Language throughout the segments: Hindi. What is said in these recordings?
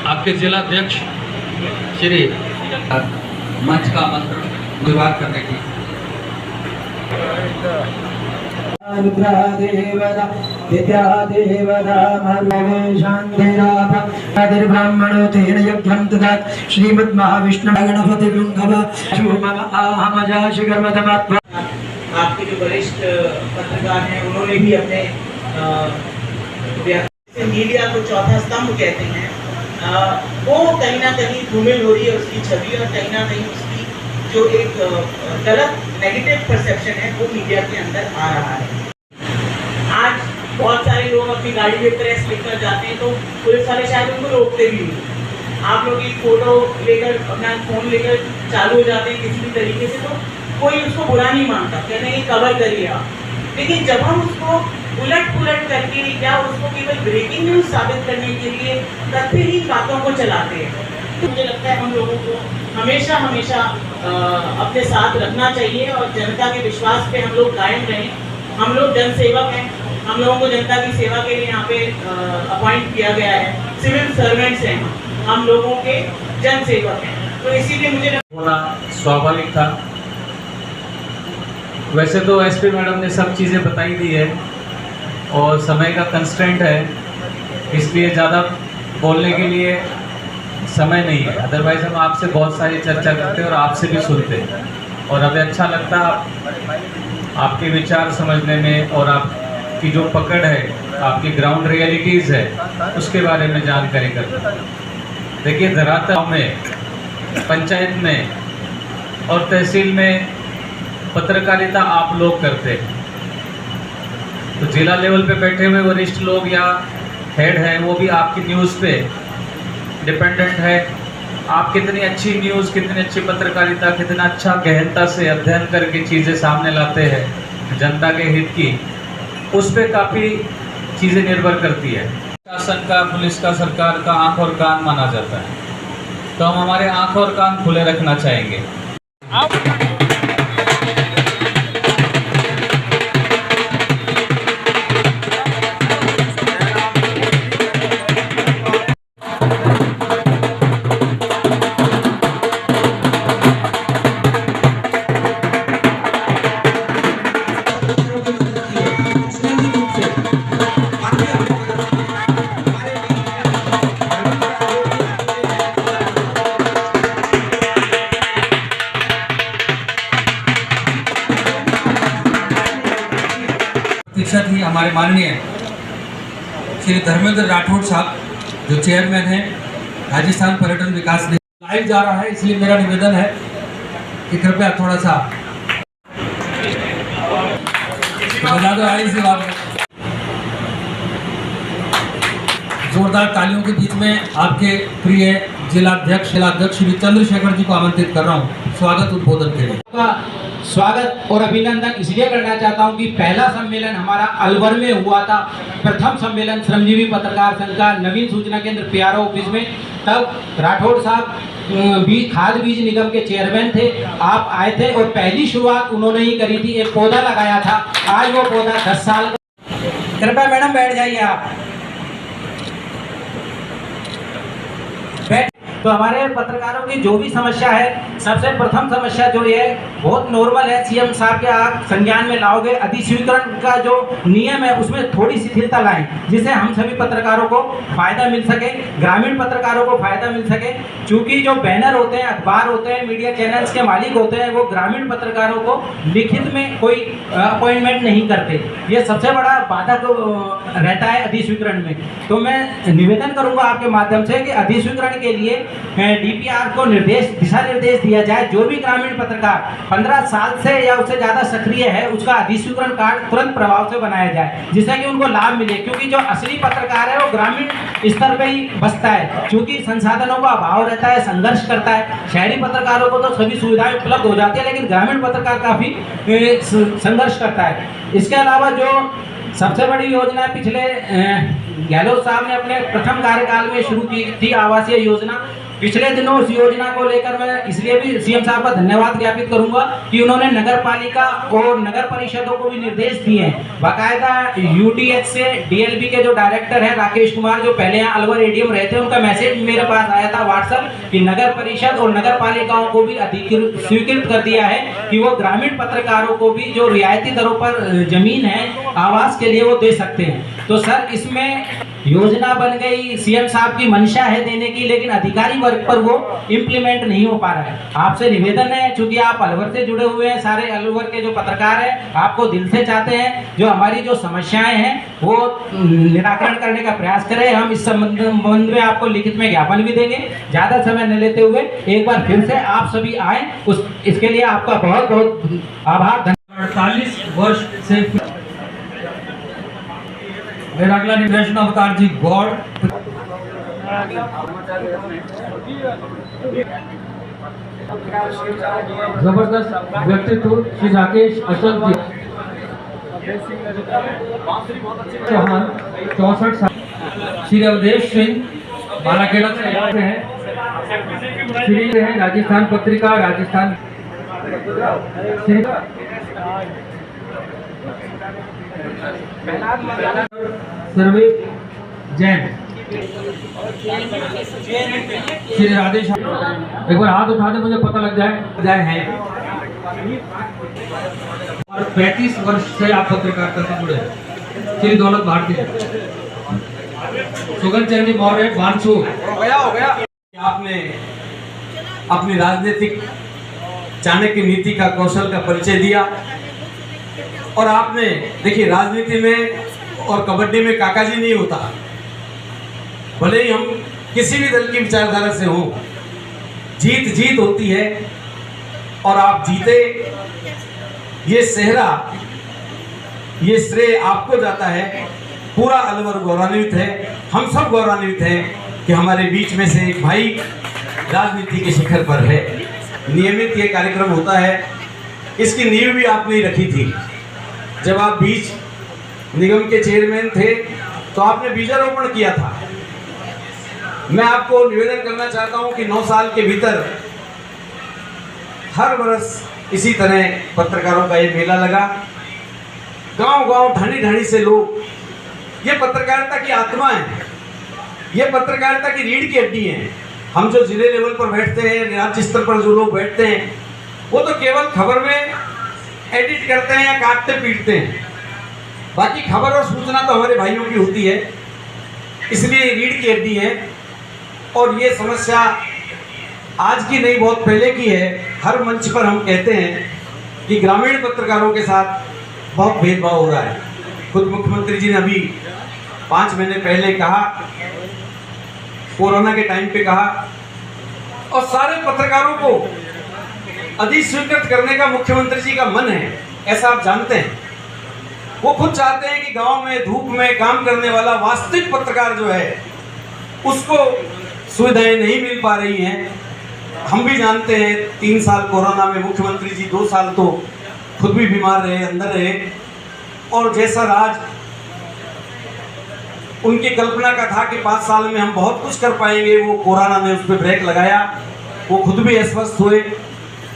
आपके जिला अध्यक्ष श्री मंच का मंत्र विवाह करने की आपके जो वरिष्ठ पत्रकार हैं उन्होंने भी अपने मीडिया को चौथा स्तंभ कहते हैं, वो कहीं ना कहीं धूमिल हो रही है उसकी छवि, और कहीं ना कहीं उसकी जो एक गलत नेगेटिव परसेप्शन है वो मीडिया के अंदर आ रहा है। आज बहुत सारे लोग अपनी गाड़ी में प्रेस लेकर जाते हैं तो पुलिस वाले शायद उनको रोकते भी नहीं। आप लोग एक फोटो लेकर अपना फोन लेकर चालू हो जाते हैं किसी भी तरीके से, तो कोई उसको बुरा नहीं मानता, कहते हैं कवर करिए आप। लेकिन जब हम उसको उलट पुलट करके या उसको केवल ब्रेकिंग न्यूज साबित करने के लिए तथ्यहीन बातों को चलाते हैं, तो मुझे लगता है हम लोगों को हमेशा हमेशा अपने साथ रखना चाहिए और जनता के विश्वास पे हम लोग कायम रहें। हम लोग जनसेवक हैं, हम लोगों को जनता की सेवा के लिए यहाँ पे अपॉइंट किया गया है, सिविल सर्वेंट्स हैं, हम लोगों के जनसेवक हैं, तो इसीलिए मुझे होना स्वाभाविक था। वैसे तो एसपी मैडम ने सब चीज़ें बताई दी है और समय का कंस्ट्रेंट है, इसलिए ज़्यादा बोलने के लिए समय नहीं है। अदरवाइज़ हम आपसे बहुत सारी चर्चा करते हैं और आपसे भी सुनते हैं, और हमें अच्छा लगता आपके विचार समझने में और आपकी जो पकड़ है, आपकी ग्राउंड रियलिटीज़ है, उसके बारे में जानकारी करते हैं। देखिए, धरातल में, पंचायत में और तहसील में पत्रकारिता आप लोग करते हैं, तो जिला लेवल पे बैठे हुए वरिष्ठ लोग या हेड हैं, वो भी आपकी न्यूज़ पे डिपेंडेंट है। आप कितनी अच्छी न्यूज़, कितनी अच्छी पत्रकारिता, कितना अच्छा गहनता से अध्ययन करके चीज़ें सामने लाते हैं जनता के हित की, उस पर काफ़ी चीज़ें निर्भर करती है। शासन का, पुलिस का, सरकार का आँख और कान माना जाता है, तो हम हमारे आँख और कान खुले रखना चाहेंगे। प्रतीक्षा थी हमारे माननीय श्री धर्मेंद्र राठौड़ साहब, जो चेयरमैन हैं राजस्थान पर्यटन विकास निगम। लाइव जा रहा है, इसलिए मेरा निवेदन है कि कृपया थोड़ा सा बजा दो आई सी बात। जोरदार तालियों के बीच में आपके प्रिय जिलाध्यक्ष श्री चंद्रशेखर जी को आमंत्रित कर रहा हूँ स्वागत उद्बोधन के लिए। स्वागत और अभिनंदन इसलिए करना चाहता हूं कि पहला सम्मेलन हमारा अलवर में हुआ था, प्रथम सम्मेलन श्रमजीवी पत्रकार संघ का नवीन सूचना केंद्र पियारा ऑफिस में। तब राठौड़ साहब भी खाद बीज निगम के चेयरमैन थे, आप आए थे और पहली शुरुआत उन्होंने ही करी थी, एक पौधा लगाया था। आज वो पौधा 10 साल का। कृपया मैडम बैठ जाइए आप। तो हमारे पत्रकारों की जो भी समस्या है, सबसे प्रथम समस्या जो ये बहुत नॉर्मल है, सीएम साहब के आप संज्ञान में लाओगे, अधिस्वीकरण का जो नियम है उसमें थोड़ी शिथिलता लाएं, जिससे हम सभी पत्रकारों को फायदा मिल सके, ग्रामीण पत्रकारों को फायदा मिल सके। क्योंकि जो बैनर होते हैं, अखबार होते हैं, मीडिया चैनल्स के मालिक होते हैं, वो ग्रामीण पत्रकारों को लिखित में कोई अपॉइंटमेंट नहीं करते, ये सबसे बड़ा बाधक रहता है अधिस्वीकरण में। तो मैं निवेदन करूंगा आपके माध्यम से कि अधिस्वीकरण के लिए डीपीआर को दिशा निर्देश दिया जाए। जो भी ग्रामीण पत्रकार 15 साल से या उससे ज्यादा सक्रिय है, उसका अधिस्वीकरण कार्ड तुरंत प्रभाव से बनाया जाए, जिससे कि उनको लाभ मिले। क्योंकि जो असली पत्रकार है वो ग्रामीण स्तर पे ही बसता है, क्योंकि संसाधनों का अभाव रहता है, संघर्ष करता है। शहरी पत्रकारों को तो सभी सुविधाएं उपलब्ध हो जाती है, लेकिन ग्रामीण पत्रकार काफी संघर्ष करता है। इसके अलावा जो सबसे बड़ी योजना पिछले गहलोत साहब ने अपने प्रथम कार्यकाल में शुरू की थी, आवासीय योजना, पिछले दिनों उस योजना को लेकर मैं इसलिए भी सीएम साहब का धन्यवाद ज्ञापित करूंगा कि उन्होंने नगर पालिका और नगर परिषदों को भी निर्देश दिए हैं। बाकायदा यूटीएच से डीएलबी के जो डायरेक्टर हैं राकेश कुमार, जो पहले यहाँ अलवर एडीएम रहते हैं, उनका मैसेज मेरे पास आया था व्हाट्सएप कि नगर परिषद और नगर पालिकाओं को भी अधिकृत स्वीकृत कर दिया है कि वो ग्रामीण पत्रकारों को भी जो रियायती दरों पर जमीन है आवास के लिए वो दे सकते हैं। तो सर इसमें योजना बन गई, सीएम साहब की मंशा है देने की, लेकिन अधिकारी वर्ग पर वो इम्प्लीमेंट नहीं हो पा रहा है। आपसे निवेदन है, चूंकि आप अलवर से जुड़े हुए हैं, सारे अलवर के जो पत्रकार हैं आपको दिल से चाहते हैं जो हमारी जो समस्याएं हैं वो निराकरण करने का प्रयास करें। हम इस संबंध में आपको लिखित में ज्ञापन भी देंगे। ज़्यादा समय न लेते हुए एक बार फिर से आप सभी आए, इसके लिए आपका बहुत बहुत आभार। 48 वर्ष से मेरा अगला कृष्ण अवतार जी गौड़, जबरदस्त व्यक्तित्व श्री राकेश अचल जी, चौहान 64 साल, श्री अवधेश सिंह बालाखेड़ा से हैं, श्री हैं राजस्थान पत्रिका राजस्थान, श्री सर्वे जैन, श्री राधेश, एक बार हाथ उठा दे मुझे पता लग जाए हैं। और 35 वर्ष से आप पत्रकारिता से जुड़े हैं। श्री दौलत भारती, सुगन चंदी मौर्य बांसु, हो गया। आपने अपनी राजनीतिक चाणक्य नीति का कौशल का परिचय दिया और आपने देखिए राजनीति में और कबड्डी में काका जी नहीं होता, भले ही हम किसी भी दल की विचारधारा से हों, जीत जीत होती है और आप जीते, ये सेहरा, ये श्रेय आपको जाता है। पूरा अलवर गौरवान्वित है, हम सब गौरवान्वित हैं कि हमारे बीच में से एक भाई राजनीति के शिखर पर है। नियमित ये कार्यक्रम होता है, इसकी नींव भी आपने ही रखी थी। जब आप बीज निगम के चेयरमैन थे तो आपने बीजारोपण किया था। मैं आपको निवेदन करना चाहता हूं कि 9 साल के भीतर हर वर्ष इसी तरह पत्रकारों का ये मेला लगा, गांव-गांव ढाणी-ढाणी से लोग, ये पत्रकारिता की आत्मा है, ये पत्रकारिता की रीढ़ की हड्डी है। हम जो जिले लेवल पर बैठते हैं, राज्य स्तर पर जो लोग बैठते हैं, वो तो केवल खबर में एडिट करते हैं या काटते पीटते हैं, बाकी खबर और सूचना तो हमारे भाइयों की होती है, इसलिए रीढ़ की हड्डी है। और ये समस्या आज की नहीं, बहुत पहले की है। हर मंच पर हम कहते हैं कि ग्रामीण पत्रकारों के साथ बहुत भेदभाव हो रहा है। खुद मुख्यमंत्री जी ने अभी 5 महीने पहले कहा, कोरोना के टाइम पे कहा, और सारे पत्रकारों को अधिस्वीकृत करने का मुख्यमंत्री जी का मन है, ऐसा आप जानते हैं। वो खुद चाहते हैं कि गांव में धूप में काम करने वाला वास्तविक पत्रकार जो है उसको सुविधाएं नहीं मिल पा रही हैं। हम भी जानते हैं 3 साल कोरोना में मुख्यमंत्री जी 2 साल तो खुद भी बीमार रहे, अंदर रहे, और जैसा राज उनकी कल्पना का था कि 5 साल में हम बहुत कुछ कर पाएंगे, वो कोरोना ने उस पर ब्रेक लगाया। वो खुद भी अस्वस्थ हुए।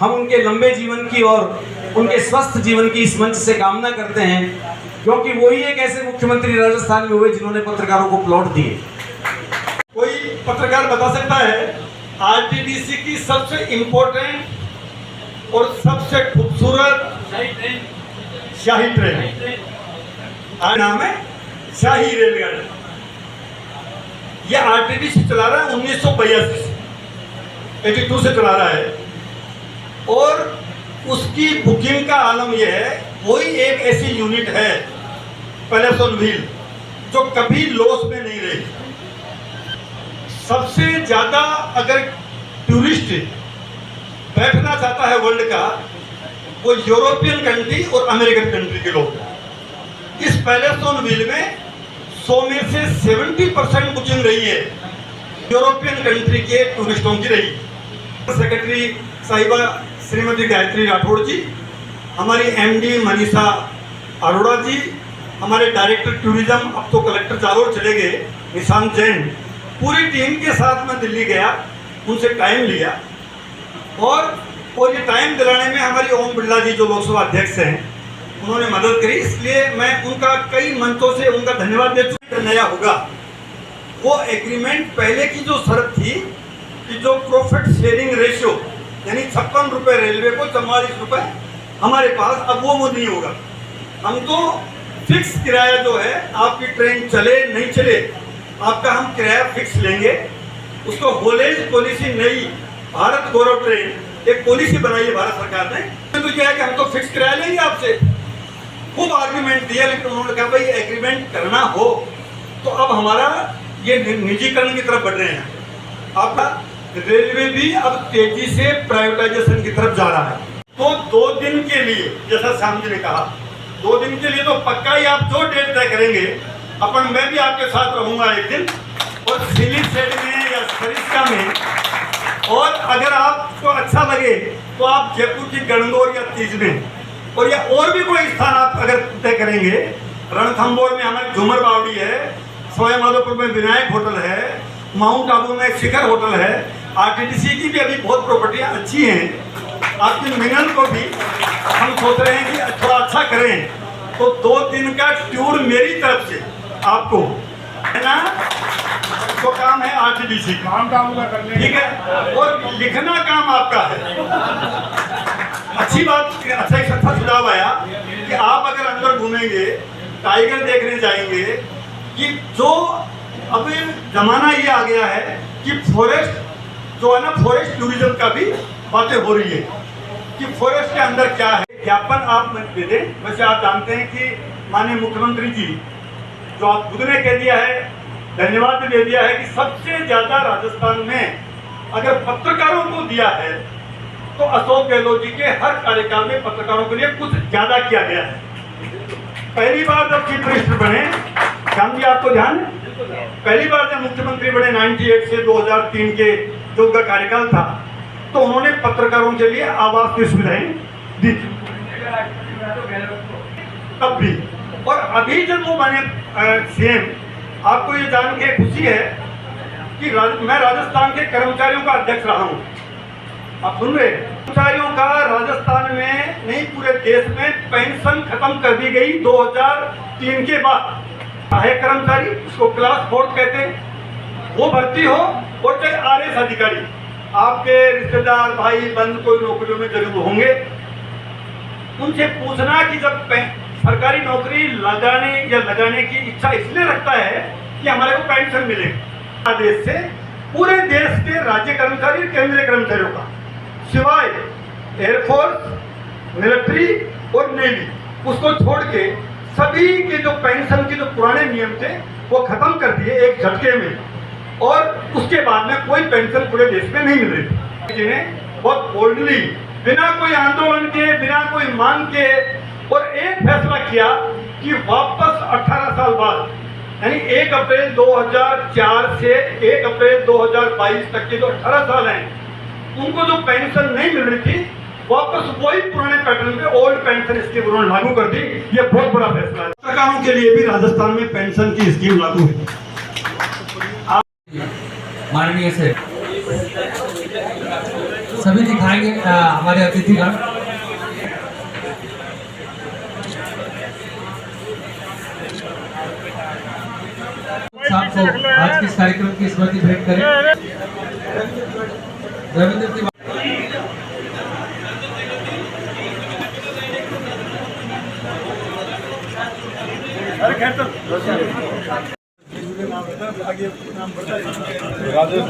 हम उनके लंबे जीवन की और उनके स्वस्थ जीवन की इस मंच से कामना करते हैं, क्योंकि वही एक ऐसे मुख्यमंत्री राजस्थान में हुए जिन्होंने पत्रकारों को प्लॉट दिए। कोई पत्रकार बता सकता है आरटीडीसी की सबसे इम्पोर्टेंट और सबसे खूबसूरत शाही ट्रेन नाम है शाही रेलगाड़ी। यह आरटीडीसी चला रहा है 1982 से चला रहा है, और उसकी बुकिंग का आलम यह है, कोई एक ऐसी यूनिट है पैलेस ऑन व्हील जो कभी लॉस में नहीं रही। सबसे ज्यादा अगर टूरिस्ट बैठना चाहता है वर्ल्ड का, वो यूरोपियन कंट्री और अमेरिकन कंट्री के लोग। इस पैलेस ऑन व्हील में 100 में से 70% बुकिंग रही है यूरोपियन कंट्री के टूरिस्टों की रही। सेक्रेटरी साहिबा श्रीमती गायत्री राठौड़ जी, हमारी एमडी मनीषा अरोड़ा जी, हमारे डायरेक्टर टूरिज्म, अब तो कलेक्टर जालोर चले गए, निशांत जैन, पूरी टीम के साथ मैं दिल्ली गया। उनसे टाइम लिया और ये टाइम दिलाने में हमारी ओम बिरला जी जो लोकसभा अध्यक्ष हैं उन्होंने मदद करी, इसलिए मैं उनका कई मंचों से उनका धन्यवाद देता हूँ। नया होगा वो एग्रीमेंट, पहले की जो शर्त थी कि जो प्रॉफिट शेयरिंग रेशियो यानी 56 रुपये रेलवे को, 44 रुपये हमारे पास, अब वो नहीं होगा। हम तो फिक्स किराया जो है, आपकी ट्रेन चले नहीं चले आपका हम किराया फिक्स लेंगे। उसको होलेज पॉलिसी, नई भारत गौरव ट्रेन एक पॉलिसी बनाई है भारत सरकार ने, तो क्या है कि हम तो फिक्स किराया लेंगे आपसे। खूब आर्ग्यूमेंट दिया, लेकिन उन्होंने कहा भाई एग्रीमेंट करना हो तो अब हमारा ये निजीकरण की तरफ बढ़ रहे हैं। आपका रेलवे भी अब तेजी से प्राइवेटाइजेशन की तरफ जा रहा है। तो 2 दिन के लिए, जैसा श्याम जी ने कहा, 2 दिन के लिए तो पक्का ही आप जो डेट तय करेंगे अपन, मैं भी आपके साथ रहूंगा एक दिन, और सिली सेट में या सरिस्का में, और अगर आपको अच्छा लगे तो आप जयपुर की गणगौर या तीज में, और या और भी कोई स्थान आप अगर तय करेंगे, रणथंबोर में हमारी झूमर बावड़ी है, सवाई माधोपुर में विनायक होटल है, माउंट आबू में शिखर होटल है, आरटीडीसी की भी अभी बहुत प्रॉपर्टियां अच्छी हैं। आपकी मिनल को भी हम सोच रहे हैं कि थोड़ा अच्छा करें, तो 2 दिन का टूर मेरी तरफ से आपको है ना, तो काम है आरटीडीसी काम होगा करने, ठीक है, और लिखना काम आपका है। अच्छी बात, अच्छा सुझाव आया कि आप अगर अंदर घूमेंगे, टाइगर देखने जाएंगे, कि जो अब जमाना ये आ गया है कि फॉरेस्ट जो है ना, फॉरेस्ट टूरिज्म का भी बातें हो रही है कि फॉरेस्ट के अंदर क्या है। ज्ञापन आप दे दें। वैसे आप जानते हैं कि माननीय मुख्यमंत्री जी जो आप खुद ने कह दिया है, धन्यवाद दे दिया है कि सबसे ज्यादा राजस्थान में अगर पत्रकारों को दिया है तो अशोक गहलोत जी के हर कार्यकाल में पत्रकारों के लिए कुछ ज्यादा किया गया है। पहली बार जब चीफ मिनिस्टर बने, श्याम जी आपको ध्यान है, पहली बार जब मुख्यमंत्री बने 98 से 2003 के जो उनका कार्यकाल था, तो उन्होंने पत्रकारों के लिए आवास की सुविधाएं दी थी तब भी। और अभी जब वो बने सीएम, आपको ये जान के खुशी है कि मैं राजस्थान के कर्मचारियों का अध्यक्ष रहा हूँ। आप सुन रहे, कर्मचारियों का राजस्थान में नहीं पूरे देश में पेंशन खत्म कर दी गई 2003 के बाद। चाहे कर्मचारी, उसको क्लास 4 कहते हैं, वो भर्ती हो, और चाहे आरएस अधिकारी, आपके रिश्तेदार भाई बंद कोई नौकरियों में जरूर होंगे, उनसे पूछना कि जब सरकारी नौकरी लगाने की इच्छा इसलिए रखता है कि हमारे को पेंशन मिले। देश से पूरे देश के राज्य कर्मचारी, केंद्रीय कर्मचारियों का, सिवाय एयरफोर्स, मिलिट्री और नेवी, उसको छोड़ के सभी के जो पेंशन के जो पुराने नियम थे वो खत्म कर दिए एक झटके में, और उसके बाद में कोई पेंशन पूरे देश में नहीं मिल रही थी। जिन्हें बहुत बोल्डली, बिना कोई आंदोलन के, बिना कोई मांग के, और एक फैसला किया कि वापस 18 साल बाद, यानी 1 अप्रैल 2004 से 1 अप्रैल 2022 तक के जो 18 साल हैं, उनको जो पेंशन नहीं मिल रही थी, वापस वही पुराने पैटर्न पे ओल्ड पेंशन स्कीम उन्होंने लागू कर दी। ये बहुत बड़ा फैसला है। पत्रकारों के लिए भी राजस्थान में पेंशन की स्कीम लागू है। माननीय से सभी दिखाएंगे हमारे अतिथिगण। साहब को आज के इस कार्यक्रम की स्मृति भेंट करें। रविंद्र की राजेश